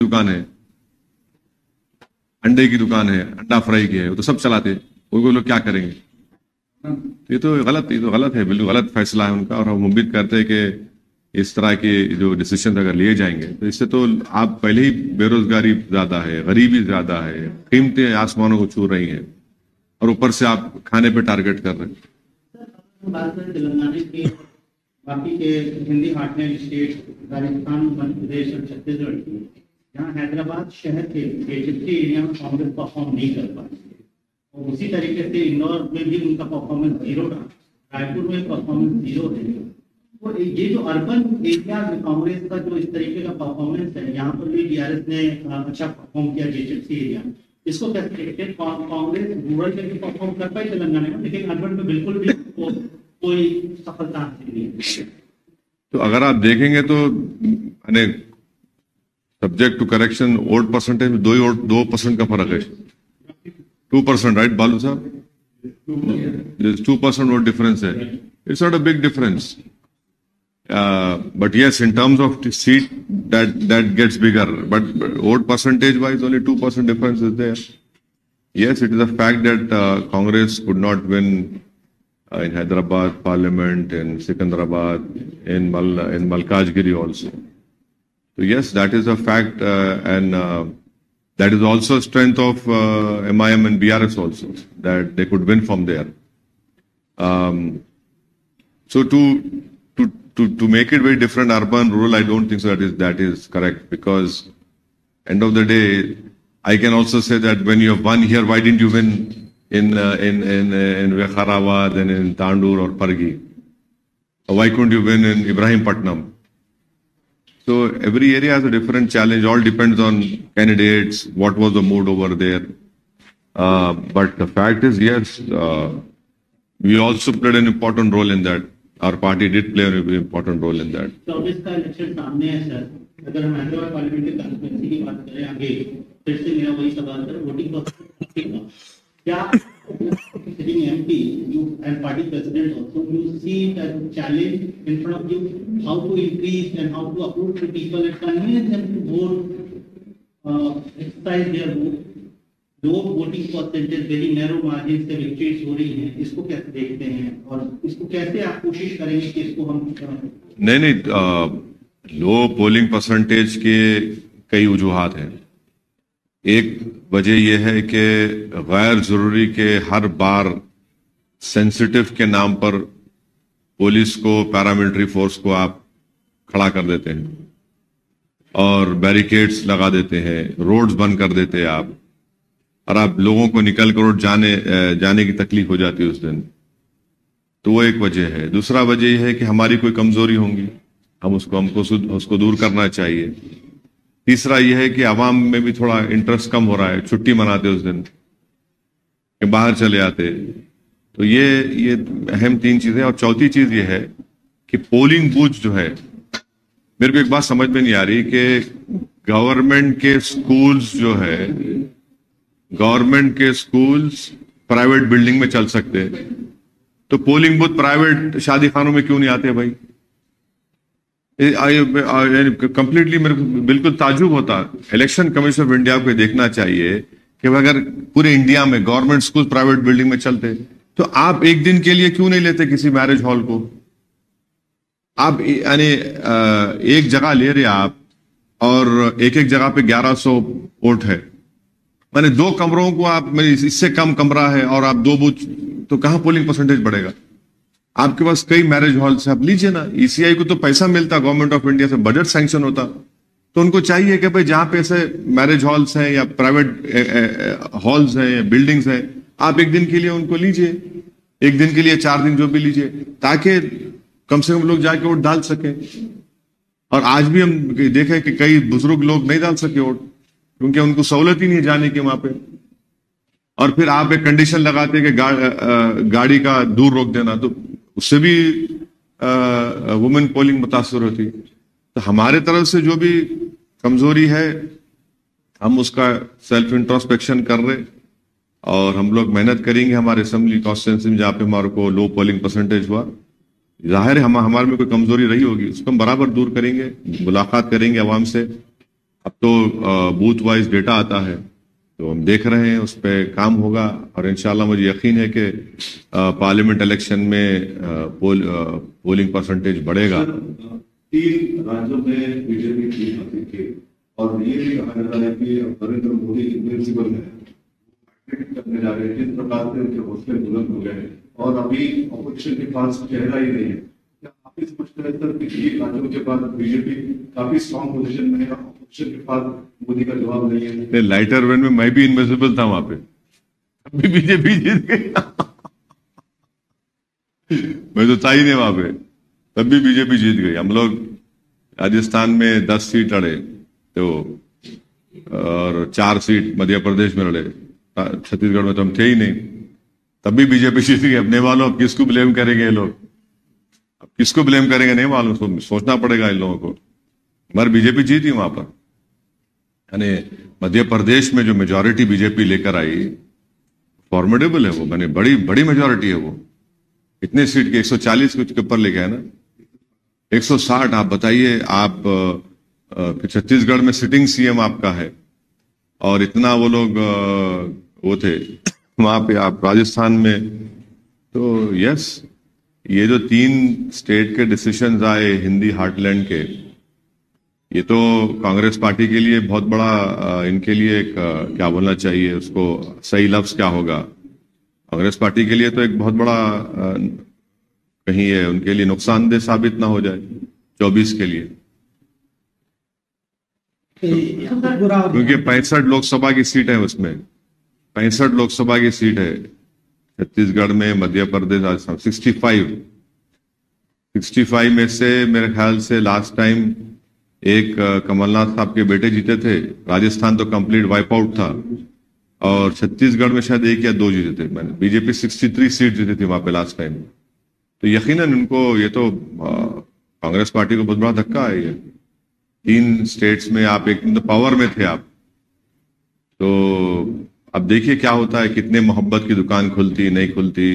दुकान है, अंडे की दुकान है, अंडा फ्राई की है, वो तो सब चलाते हैं, वो लोग क्या करेंगे? तो ये तो गलत है, बिल्कुल गलत फैसला है उनका। और हम उम्मीद करते हैं कि इस तरह के जो डिसीजन अगर लिए जाएंगे तो इससे तो आप पहले ही बेरोजगारी ज्यादा है, गरीबी ज्यादा है, कीमतें आसमानों को छू रही हैं, और ऊपर से आप खाने पे टारगेट कर रहे हैं। बात करें तेलंगाना के बाकी के हिंदी हार्टलैंड स्टेट राजस्थान, मध्य प्रदेश और छत्तीसगढ़ की, जहाँ हैदराबाद शहर के जितने एरिया में कांग्रेस परफॉर्म नहीं कर पाती है, और उसी तरीके से इंदौर में भी उनका परफॉर्मेंस जीरो रहा, रायपुर में परफॉर्मेंस जीरो है। तो ये जो अर्बन एरिया में कांग्रेस का जो इस तरीके का परफॉर्मेंस है, यहाँ पर भी डीआरएस ने अच्छा परफॉर्म किया जेएचएफसी एरिया में, इसको कैसे देखते हैं? कांग्रेस रूरल में भी परफॉर्म कर पाई तेलंगाना में, लेकिन अर्बन में बिल्कुल भी कोई सफलता हासिल नहीं है। तो अगर आप देखेंगे तो subject to correction vote percentage में 2% का फर्क है, 2%, राइट बालू साहब? 2% वोट डिफरेंस है। It's not a big difference, but yes, in terms of the seat, that gets bigger, but vote percentage wise only 2% difference is there. Yes, it is a fact that Congress could not win in Hyderabad Parliament, in Secunderabad, in Malkajgiri also. So yes, that is a fact, and that is also a strength of MIM and BRS also, that they could win from there. So to make it very different, urban, rural, I don't think so that is correct, because end of the day, I can also say that when you have won here, why didn't you win in Vikarabad and in Tandur or Pargi? Or why couldn't you win in Ibrahimpatnam? So every area has a different challenge. All depends on candidates, what was the mood over there. But the fact is, yes, we also played an important role in that. Our party did play an important role in that. तो इसका election सामने है sir, अगर हम Hyderabad parliament के constituency की बात करें आगे, फिर से मेरा वही सवाल है, वोटिंग परसेंटेज क्या sitting MP you and party president also you see that challenge in front of you, how to increase and how to approach the people and convince them to vote, exercise their vote, low voting percentage, very narrow margin से victories हो रही हैं, इसको कैसे देखते हैं और इसको कैसे आप कोशिश करेंगे कि इसको हम नहीं लो पोलिंग परसेंटेज के कई वजूहात हैं। एक वजह यह है कि गैर जरूरी के हर बार सेंसिटिव के नाम पर पुलिस को, पैरामिलिट्री फोर्स को आप खड़ा कर देते हैं और बैरिकेड्स लगा देते हैं, रोड्स बंद कर देते हैं आप, और आप लोगों को निकल कर जाने की तकलीफ हो जाती है उस दिन। तो वो एक वजह है। दूसरा वजह यह है कि हमारी कोई कमजोरी होंगी, हमको उसको दूर करना चाहिए। तीसरा यह है कि आवाम में भी थोड़ा इंटरेस्ट कम हो रहा है, छुट्टी मनाते उस दिन कि बाहर चले आते। तो ये अहम 3 चीजें। और चौथी चीज ये है कि पोलिंग बूथ जो है, मेरे को एक बात समझ में नहीं आ रही कि गवर्नमेंट के स्कूल्स जो है, गवर्नमेंट के स्कूल्स प्राइवेट बिल्डिंग में चल सकते हैं, तो पोलिंग बूथ प्राइवेट शादी खानों में क्यों नहीं आते भाई? कंप्लीटली मेरे को बिल्कुल ताज्जुब होता। इलेक्शन कमीशन ऑफ इंडिया को देखना चाहिए कि अगर पूरे इंडिया में गवर्नमेंट स्कूल प्राइवेट बिल्डिंग में चलते, तो आप एक दिन के लिए क्यों नहीं लेते किसी मैरिज हॉल को? आप यानी एक जगह ले रहे आप, और एक जगह पे 1100 वोट है, मैंने 2 कमरों को आप, इससे कम कमरा है और आप 2 बूथ, तो कहां पोलिंग परसेंटेज बढ़ेगा? आपके पास कई मैरिज हॉल्स है, आप लीजिए ना। ईसीआई को तो पैसा मिलता गवर्नमेंट ऑफ इंडिया से, बजट सैंक्शन होता, तो उनको चाहिए कि भाई जहां पे ऐसे मैरिज हॉल्स हैं या प्राइवेट हॉल्स हैं या बिल्डिंग्स हैं, आप एक दिन के लिए उनको लीजिए, एक दिन के लिए 4 दिन जो भी लीजिए, ताकि कम से कम लोग जाके वोट डाल सके। और आज भी हम देखें कि कई बुजुर्ग लोग नहीं डाल सके वोट, क्योंकि उनको सहूलत ही नहीं जाने की वहां पे। और फिर आप एक कंडीशन लगाते कि गाड़ी का दूर रोक देना, तो उससे भी वुमेन पोलिंग मुतासर होती। तो हमारे तरफ से जो भी कमजोरी है, हम उसका सेल्फ इंट्रोस्पेक्शन कर रहे, और हम लोग मेहनत करेंगे हमारे असेंबली कॉन्स्टिट्यूंसी में जहां पे हमारे को लो पोलिंग परसेंटेज हुआ। जाहिर है हमारे में कोई कमजोरी रही होगी, उसको हम बराबर दूर करेंगे, मुलाकात करेंगे अवाम से, अब तो बूथ वाइज डेटा आता है, तो हम देख रहे हैं, उस पर काम होगा और इंशाल्लाह मुझे यकीन है कि पार्लियामेंट इलेक्शन में पोलिंग परसेंटेज बढ़ेगा। 3 राज्यों में बीजेपी जीत हासिल की और ये भी कहा जा रहा है कि नरेंद्र मोदी इनविंसिबल है, करने जा रहे हैं। जिस प्रकार से उनके हौसले बुलंद हो गए और अभी ऑपोजिशन के पास चेहरा ही नहीं है, क्या आप ही समझते हैं सर कि 3 राज्यों के बाद बीजेपी काफी स्ट्रॉन्ग पोजीशन में है, ऑपोजिशन के पास मोदी का जवाब नहीं है? लाइटर वेन में मैं भी इनविजिबल था वहां पे, अभी बीजेपी जीत गई। मैं तो था ही नहीं वहां पे, तब भी बीजेपी जीत गई। हम लोग राजस्थान में 10 सीट लड़े तो और 4 सीट मध्य प्रदेश में लड़े, छत्तीसगढ़ में तो हम थे ही नहीं, तब भी बीजेपी जीत गई। अब नहीं मालूम अब किसको ब्लेम करेंगे ये लोग, अब किसको ब्लेम करेंगे नहीं मालूम, सोचना पड़ेगा इन लोगों को। मगर बीजेपी जीती वहां पर, यानी मध्य प्रदेश में जो मेजॉरिटी बीजेपी लेकर आई फॉर्मिडेबल है वो, मैंने बड़ी बड़ी मेजॉरिटी है वो। इतने सीट के 140 कुछ के ऊपर लेके है ना, 160। आप बताइए, आप छत्तीसगढ़ में सिटिंग सीएम आपका है और इतना वो लोग वो थे वहां पे, आप राजस्थान में। तो यस, ये जो 3 स्टेट के डिसीजंस आए हिंदी हार्टलैंड के, ये तो कांग्रेस पार्टी के लिए बहुत बड़ा, इनके लिए एक क्या बोलना चाहिए उसको, सही लफ्ज क्या होगा, कांग्रेस पार्टी के लिए तो एक बहुत बड़ा कहीं है उनके लिए नुकसानदेह साबित ना हो जाए 24 के लिए, क्योंकि 65 लोकसभा की सीट है उसमें, 65 लोकसभा की सीट है छत्तीसगढ़ में, मध्य प्रदेश राजस्थान 65 में से मेरे ख्याल से लास्ट टाइम एक कमलनाथ साहब के बेटे जीते थे। राजस्थान तो कंप्लीट वाइप आउट था और छत्तीसगढ़ में शायद 1 या 2 जीते थे। मैंने बीजेपी 63 सीट जीती थी वहां पे लास्ट टाइम। तो यकीनन इनको ये तो कांग्रेस पार्टी को बहुत बड़ा धक्का है ये। 3 स्टेट्स में आप एक तो पावर में थे आप, तो अब देखिए क्या होता है, कितने मोहब्बत की दुकान खुलती नहीं खुलती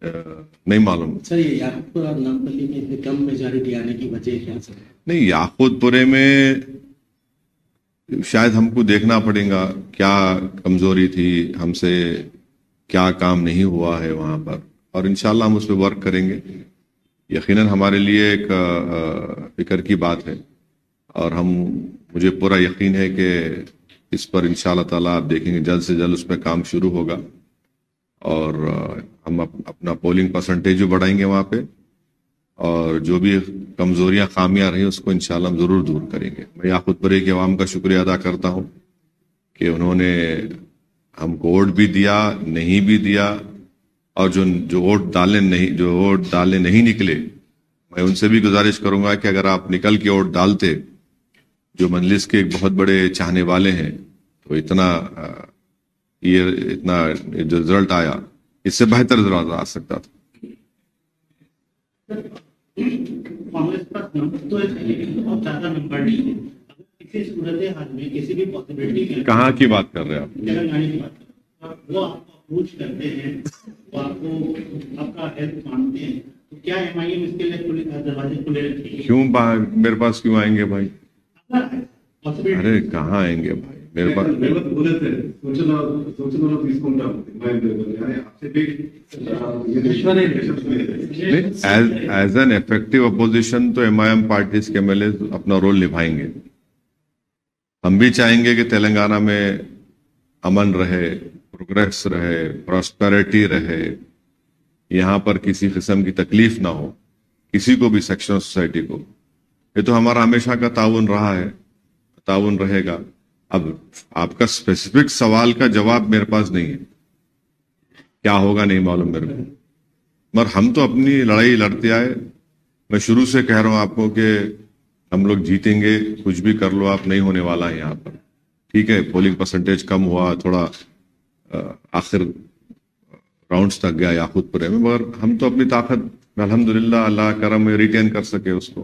नहीं मालूम। सर, ये याकूबपुर और नामपल्ली में इतनी कम मेजॉरिटी आने की वजह क्या सर? नहीं, याकूतपुरे में शायद हमको देखना पड़ेगा क्या कमजोरी थी हमसे, क्या काम नहीं हुआ है वहां पर, और इंशाल्लाह हम उस पर वर्क करेंगे। यकीनन हमारे लिए एक फिक्र की बात है और मुझे पूरा यकीन है कि इस पर इंशाल्लाह ताला आप देखेंगे जल्द से जल्द उस पर काम शुरू होगा और हम अपना पोलिंग परसेंटेज भी बढ़ाएंगे वहां पे और जो भी कमजोरियां खामियां रही उसको इंशाल्लाह हम जरूर दूर करेंगे। मैं याकूतपुरे की आवाम का शुक्रिया अदा करता हूं कि उन्होंने हमको वोट भी दिया, नहीं भी दिया, और जो वोट डालने नहीं निकले, मैं उनसे भी गुजारिश करूंगा कि अगर आप निकल के वोट डालते, जो मजलिस के एक बहुत बड़े चाहने वाले हैं, तो इतना जो रिजल्ट आया इससे बेहतर रिजल्ट आ सकता था। कांग्रेस पास नंबर तो है लेकिन बहुत ज्यादा नंबर नहीं है। अगर किसी सूरत हाल में किसी भी पॉसिबिलिटी में, कहाँ की बात कर रहे हैं आप? तेलंगाना की बात कर रहे हैं, वो आपको अप्रोच करते हैं, वो आपका हेल्प मांगते हैं, तो क्या एमआईएम इसके लिए दरवाजे खुले रखेगी? क्यों मेरे पास क्यों आएंगे भाई? पॉसिबिलिटी अरे कहाँ आएंगे भाई मेरे पास? बोले थे सूचना తీసుకుంటాం एज एन इफेक्टिव अपोजिशन तो एमआईएम पार्टी के एमएलए अपना रोल निभाएंगे। हम भी चाहेंगे कि तेलंगाना में अमन रहे, प्रोग्रेस रहे, प्रॉस्पेरिटी रहे, यहाँ पर किसी किस्म की तकलीफ ना हो किसी को भी, सेक्शन ऑफ सोसाइटी को। ये तो हमारा हमेशा का ताउन रहा है, ताउन रहेगा। अब आपका स्पेसिफिक सवाल का जवाब मेरे पास नहीं है, क्या होगा नहीं मालूम मेरे को, मगर हम तो अपनी लड़ाई लड़ते आए। मैं शुरू से कह रहा हूं आपको कि हम लोग जीतेंगे, कुछ भी कर लो आप, नहीं होने वाला है यहाँ पर। ठीक है, पोलिंग परसेंटेज कम हुआ थोड़ा, आखिर राउंड्स तक गया याकूतपुरे में, मगर हम तो अपनी ताकत अल्हम्दुलिल्लाह अल्लाह करम में रिटेन कर सके उसको।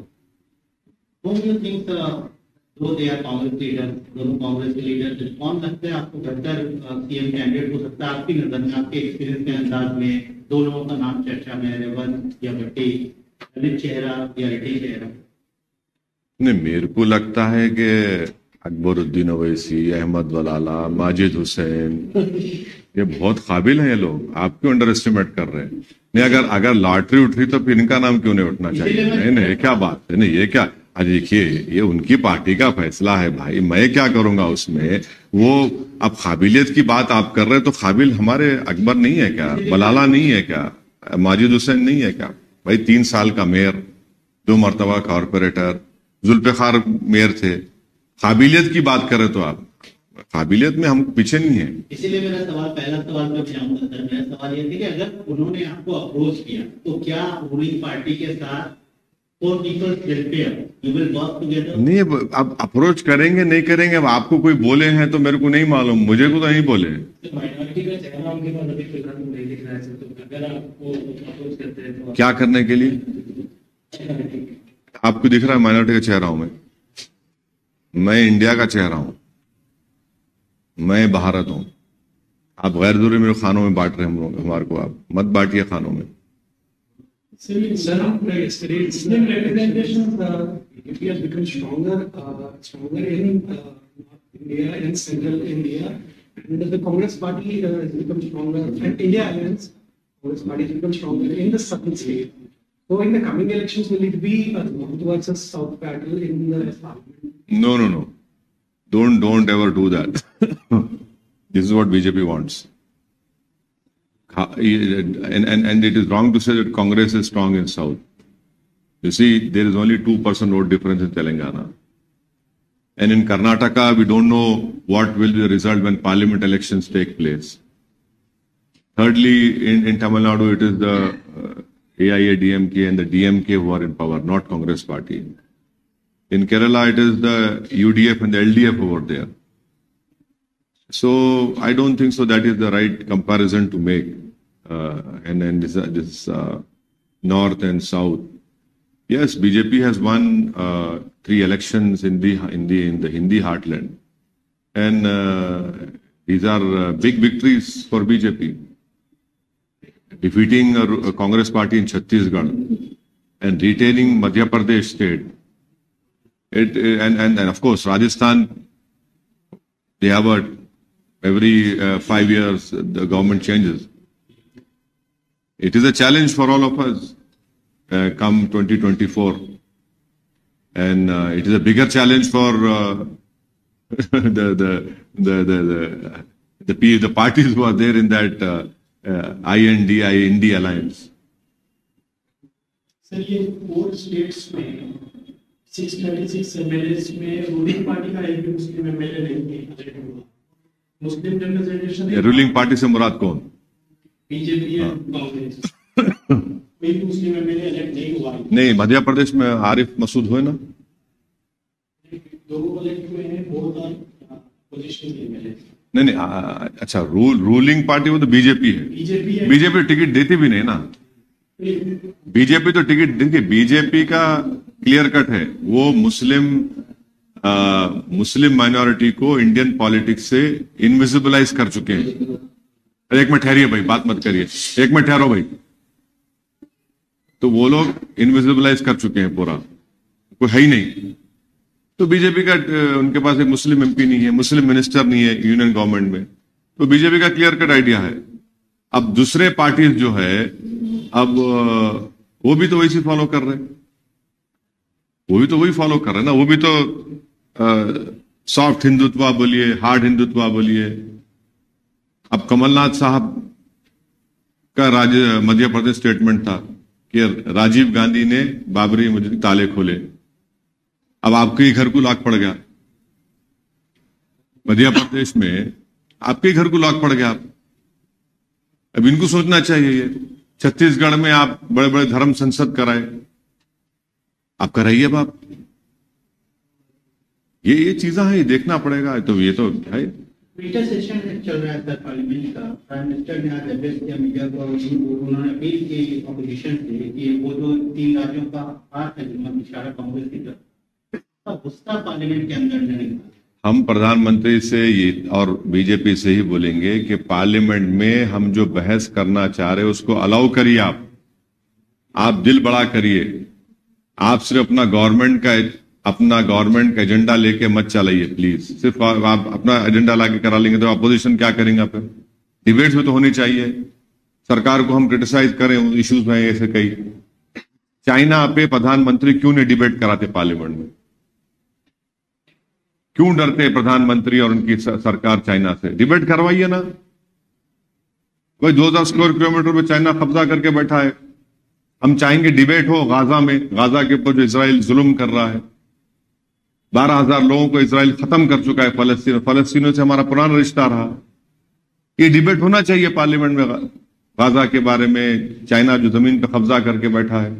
दो दे आर कांग्रेस लीडर, दोनों कांग्रेस के लीडर, कौन लगता है आपको बेहतर सीएम कैंडिडेट हो सकता है आपकी नजर में, आपके एक्सपीरियंस के अंदाज में? 2 लोगों का नाम चर्चा में, रेवंत या भट्टी, ललित चेहरा या रेड्डी चेहरा? नहीं, मेरे को लगता है कि अकबरुद्दीन ओवैसी, अहमद वलाला, माजिद हुसैन, ये बहुत काबिल हैं ये लोग। आप क्यों अंडर एस्टिमेट कर रहे हैं? नहीं, अगर लॉटरी उठ रही तो फिर इनका नाम क्यों नहीं उठना चाहिए? नहीं नहीं, ये क्या बात है? नहीं, ये क्या, देखिए ये उनकी पार्टी का फैसला है भाई, मैं क्या करूंगा उसमें। वो अब काबिलियत की बात आप कर रहे हैं, तो काबिल हमारे अकबर नहीं है क्या? बलाला नहीं है क्या? माजिद हुसैन नहीं है क्या? भाई 3 साल का मेयर, 2 मरतबा कॉरपोरेटर, जुल्फिकार मेयर थे। काबिलियत की बात करें तो आप, काबिलियत में हम पीछे नहीं है। इसीलिए मेरा सवाल, पहला सवाल मैं जाऊंगा सर, मेरा सवाल ये था कि अगर उन्होंने आपको अप्रोच किया तो क्या रूलिंग पार्टी के साथ for people's welfare you will work together? नहीं, अब अप्रोच करेंगे नहीं करेंगे, अब आपको कोई बोले हैं तो मेरे को नहीं मालूम, मुझे को तो नहीं बोले। माइनॉरिटी का चेहरा उनके पास अभी फिलहाल नहीं दिख रहा है, तो अगर आपको अप्रोच करते हैं तो क्या करने के लिए? आपको दिख रहा है माइनॉरिटी का चेहरा हूं मैं इंडिया का चेहरा हूं, मैं भारत हूं। आप गैर जरूरी मेरे खानों में बांट रहे हैं हमारे को, आप मत बांटिए खानों में। Sir, yesterday Muslim representation India has become stronger in North India and Central India, and the Congress Party has become stronger, and India Alliance Congress Party has become stronger in the southern state. So, in the coming elections, will it be a north versus south battle in the parliament? No. Don't ever do that. This is what BJP wants. And it is wrong to say that Congress is strong in South. You see, there is only 2% vote difference in Telangana. And in Karnataka, we don't know what will be the result when parliament elections take place. Thirdly, in Tamil Nadu, it is the AIADMK and the DMK who are in power, not Congress party. In Kerala, it is the UDF and the LDF over there. So I don't think so that is the right comparison to make. And then this north and south. Yes, BJP has won 3 elections in the Hindi heartland, and these are big victories for BJP. Defeating a Congress party in Chhattisgarh and retaining Madhya Pradesh state. And of course Rajasthan, they have every 5 years the government changes. It is a challenge for all of us come 2024, and it is a bigger challenge for the parties who are there in that IND alliance. Sir, ये 4 states में 636 MLAs में ruling party का एक भी मुस्लिम MLA नहीं है। मुस्लिम representation ruling party से मुराद कौन? बीजेपी और कांग्रेस। कोई मुस्लिम एमएलए इलेक्ट नहीं हुआ। नहीं, मध्य प्रदेश में आरिफ मसूद हुए ना, 2 इलेक्ट हुए हैं, बहुत पोजीशन एमएलए। नहीं, अच्छा, रूलिंग पार्टी वो तो बीजेपी है। बीजेपी टिकट देती भी नहीं ना। बीजेपी तो टिकट, देखिए बीजेपी का क्लियर कट है, वो मुस्लिम माइनॉरिटी को इंडियन पॉलिटिक्स से इनविजिबलाइज कर चुके हैं। एक मिनट ठहरिए भाई, बात मत करिए, एक मिनट ठहरो भाई। तो वो लोग इनविजिबलाइज कर चुके हैं, पूरा कोई है ही नहीं। तो बीजेपी का, उनके पास एक मुस्लिम एमपी नहीं है, मुस्लिम मिनिस्टर नहीं है यूनियन गवर्नमेंट में। तो बीजेपी का क्लियर कट आइडिया है। अब दूसरे पार्टीज जो है, अब वो भी तो वैसे फॉलो कर रहे हैं, ना। वो भी तो सॉफ्ट हिंदुत्व बोलिए, हार्ड हिंदुत्व बोलिए। अब कमलनाथ साहब का मध्य प्रदेश स्टेटमेंट था कि राजीव गांधी ने बाबरी मस्जिद के ताले खोले। अब आपके ही घर को लॉक पड़ गया, मध्य प्रदेश में आपके ही घर को लॉक पड़ गया। अब इनको सोचना चाहिए। ये छत्तीसगढ़ में आप बड़े बड़े धर्म संसद कराए, आप कराइए बाप। ये चीजें हैं, ये देखना पड़ेगा। तो ये तो है। विंटर सेशन चल रहा है सर पार्लियामेंट का। प्राइम मिनिस्टर ने आज एड्रेस किया मीडिया को, उन्होंने अपील की ऑपोजिशन से कि वो जो 3 राज्यों का हाथ है, जिनमें इशारा कांग्रेस की तरफ, गुस्सा पार्लियामेंट के अंदर नहीं था। हम प्रधानमंत्री से ये और बीजेपी से ही बोलेंगे कि पार्लियामेंट में हम जो बहस करना चाह रहे हैं उसको अलाउ करिए। आप दिल बड़ा करिए। आप सिर्फ अपना गवर्नमेंट का अपना गवर्नमेंट का एजेंडा लेके मत चलाइए प्लीज। सिर्फ आप अपना एजेंडा लाके करा लेंगे तो अपोजिशन क्या करेंगे? आप डिबेट्स में तो होनी चाहिए। सरकार को हम क्रिटिसाइज करें इश्यूज में ऐसे कई। चाइना पे प्रधानमंत्री क्यों नहीं डिबेट कराते पार्लियामेंट में? क्यों डरते प्रधानमंत्री और उनकी सरकार चाइना से? डिबेट करवाइए ना। कोई 2000 स्क्वायर किलोमीटर में चाइना कब्जा करके बैठा है। हम चाहेंगे डिबेट हो गाजा में, गाजा के ऊपर जो इजराइल जुल्म कर रहा है। 12,000 लोगों को इजराइल खत्म कर चुका है फलस्तीनों से हमारा पुराना रिश्ता रहा। ये डिबेट होना चाहिए पार्लियामेंट में गाजा के बारे में, चाइना जो जमीन पर कब्जा करके बैठा है।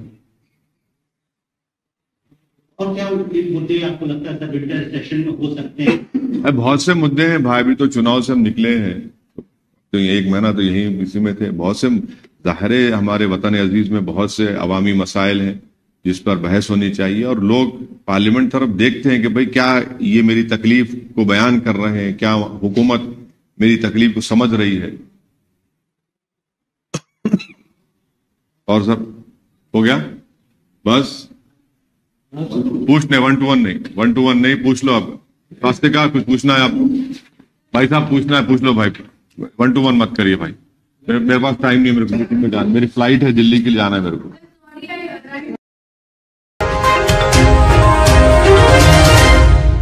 और क्या मुद्दे आपको लगता है विंटर सेशन में हो सकते हैं? बहुत से मुद्दे हैं भाई, अभी तो चुनाव से हम निकले हैं, तो एक महीना तो यही इसी में थे। बहुत से ज़ाहिर है हमारे वतन अजीज में बहुत से अवामी मसाइल हैं जिस पर बहस होनी चाहिए, और लोग पार्लियामेंट तरफ देखते हैं कि भाई क्या ये मेरी तकलीफ को बयान कर रहे हैं, क्या हुकूमत मेरी तकलीफ को समझ रही है। और सब हो गया बस पूछने 1 to 1 नहीं, 1 to 1 नहीं, पूछ लो आप। रास्ते का कुछ पूछना है आपको भाई साहब? पूछना है पूछ लो भाई, 1 to 1 मत करिए भाई। मेरे पास टाइम नहीं है, मेरे को मीटिंग में जाना, मेरी फ्लाइट है दिल्ली के लिए जाना है मेरे को।